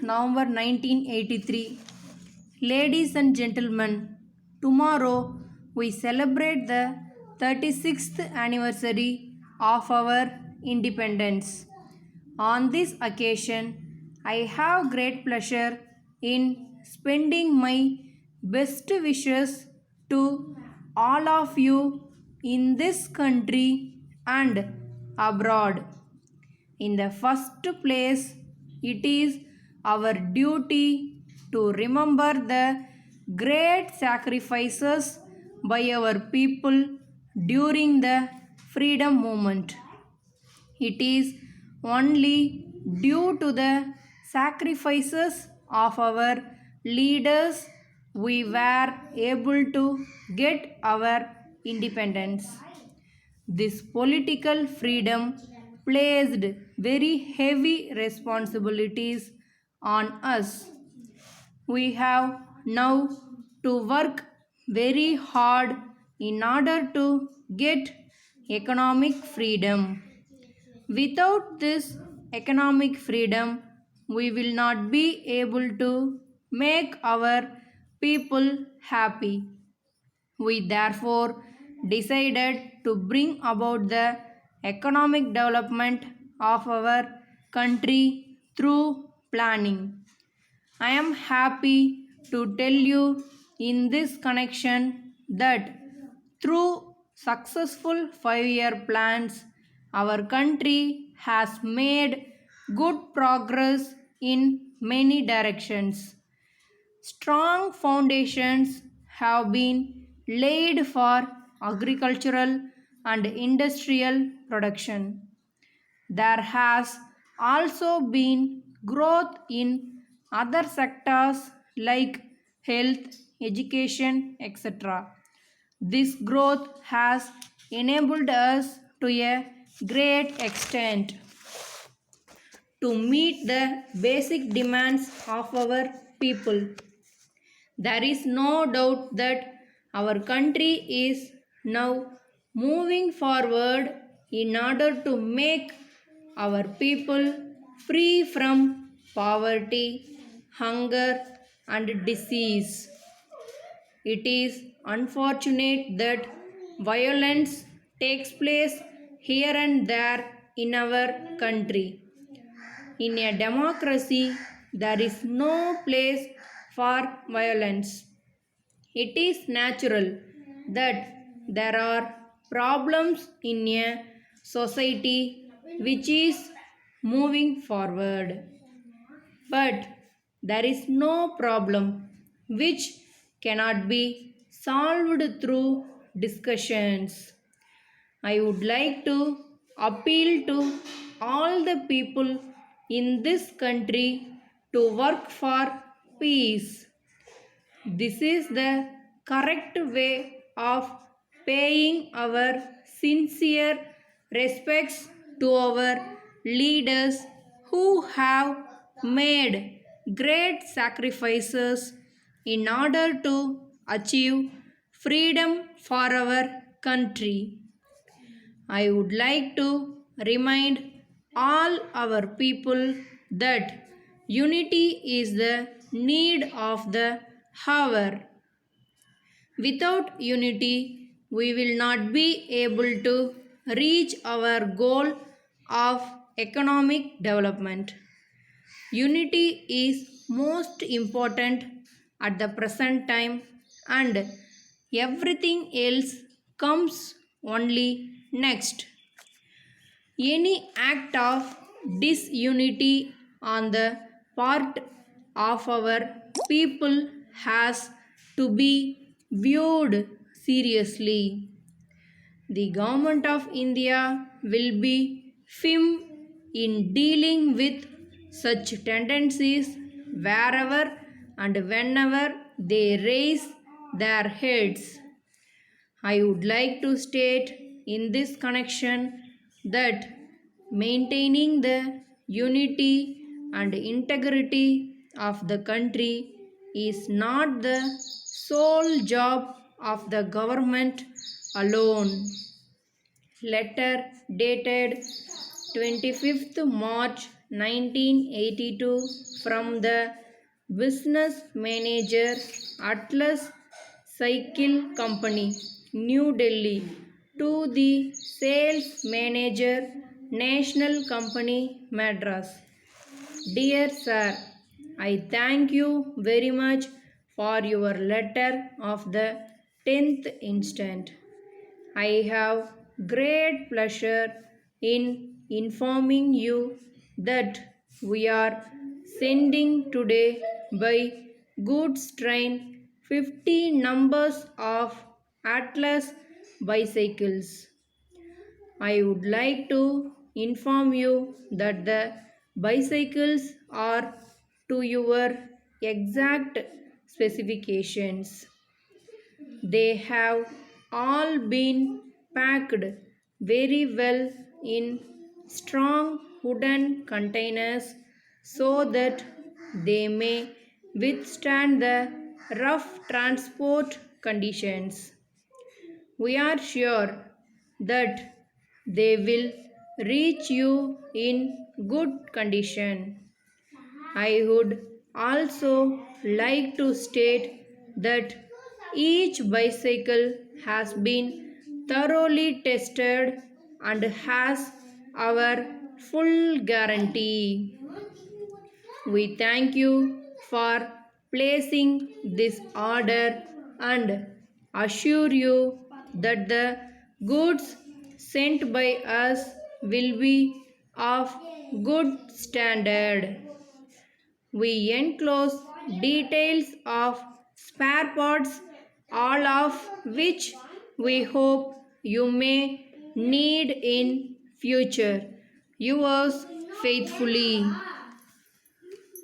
November 1983. Ladies and gentlemen, tomorrow we celebrate the 36th anniversary of our independence. On this occasion, I have great pleasure in spending my best wishes to all of you in this country and abroad. In the first place, it is our duty to remember the great sacrifices by our people during the freedom movement. It is only due to the sacrifices of our leaders we were able to get our independence. This political freedom placed very heavy responsibilities on us. We have now to work very hard in order to get economic freedom. Without this economic freedom, we will not be able to make our people happy. We therefore decided to bring about the economic development of our country through planning. I am happy to tell you in this connection that through successful 5-year plans, our country has made good progress in many directions. Strong foundations have been laid for agricultural and industrial production. There has also been growth in other sectors like health, education, etc. This growth has enabled us to a great extent to meet the basic demands of our people. There is no doubt that our country is now moving forward in order to make our people free from poverty, hunger, and disease. It is unfortunate that violence takes place here and there in our country. In a democracy, there is no place for violence. It is natural that there are problems in a society which is moving forward. But there is no problem which cannot be solved through discussions. I would like to appeal to all the people in this country to work for peace. This is the correct way of paying our sincere respects to our leaders who have made great sacrifices in order to achieve freedom for our country. I would like to remind all our people that unity is the need of the hour. Without unity, we will not be able to reach our goal of economic development. Unity is most important at the present time, and everything else comes only next. Any act of disunity on the part of our people has to be viewed seriously. The Government of India will be firm in dealing with such tendencies wherever and whenever they raise their heads. I would like to state in this connection that maintaining the unity and integrity of the country is not the sole job of the government alone. Letter dated 25th March 1982 from the Business Manager Atlas Cycle Company, New Delhi, to the Sales Manager National Company, Madras. Dear Sir, I thank you very much for your letter of the 10th instant. I have great pleasure in informing you that we are sending today by goods train 50 numbers of Atlas bicycles. I would like to inform you that the bicycles are to your exact specifications. They have all been packed very well in strong wooden containers so that they may withstand the rough transport conditions. We are sure that they will reach you in good condition. I would also like to state that each bicycle has been thoroughly tested and has our full guarantee. We thank you for placing this order and assure you that the goods sent by us will be of good standard. We enclose details of spare parts, all of which we hope you may need in future. Yours faithfully.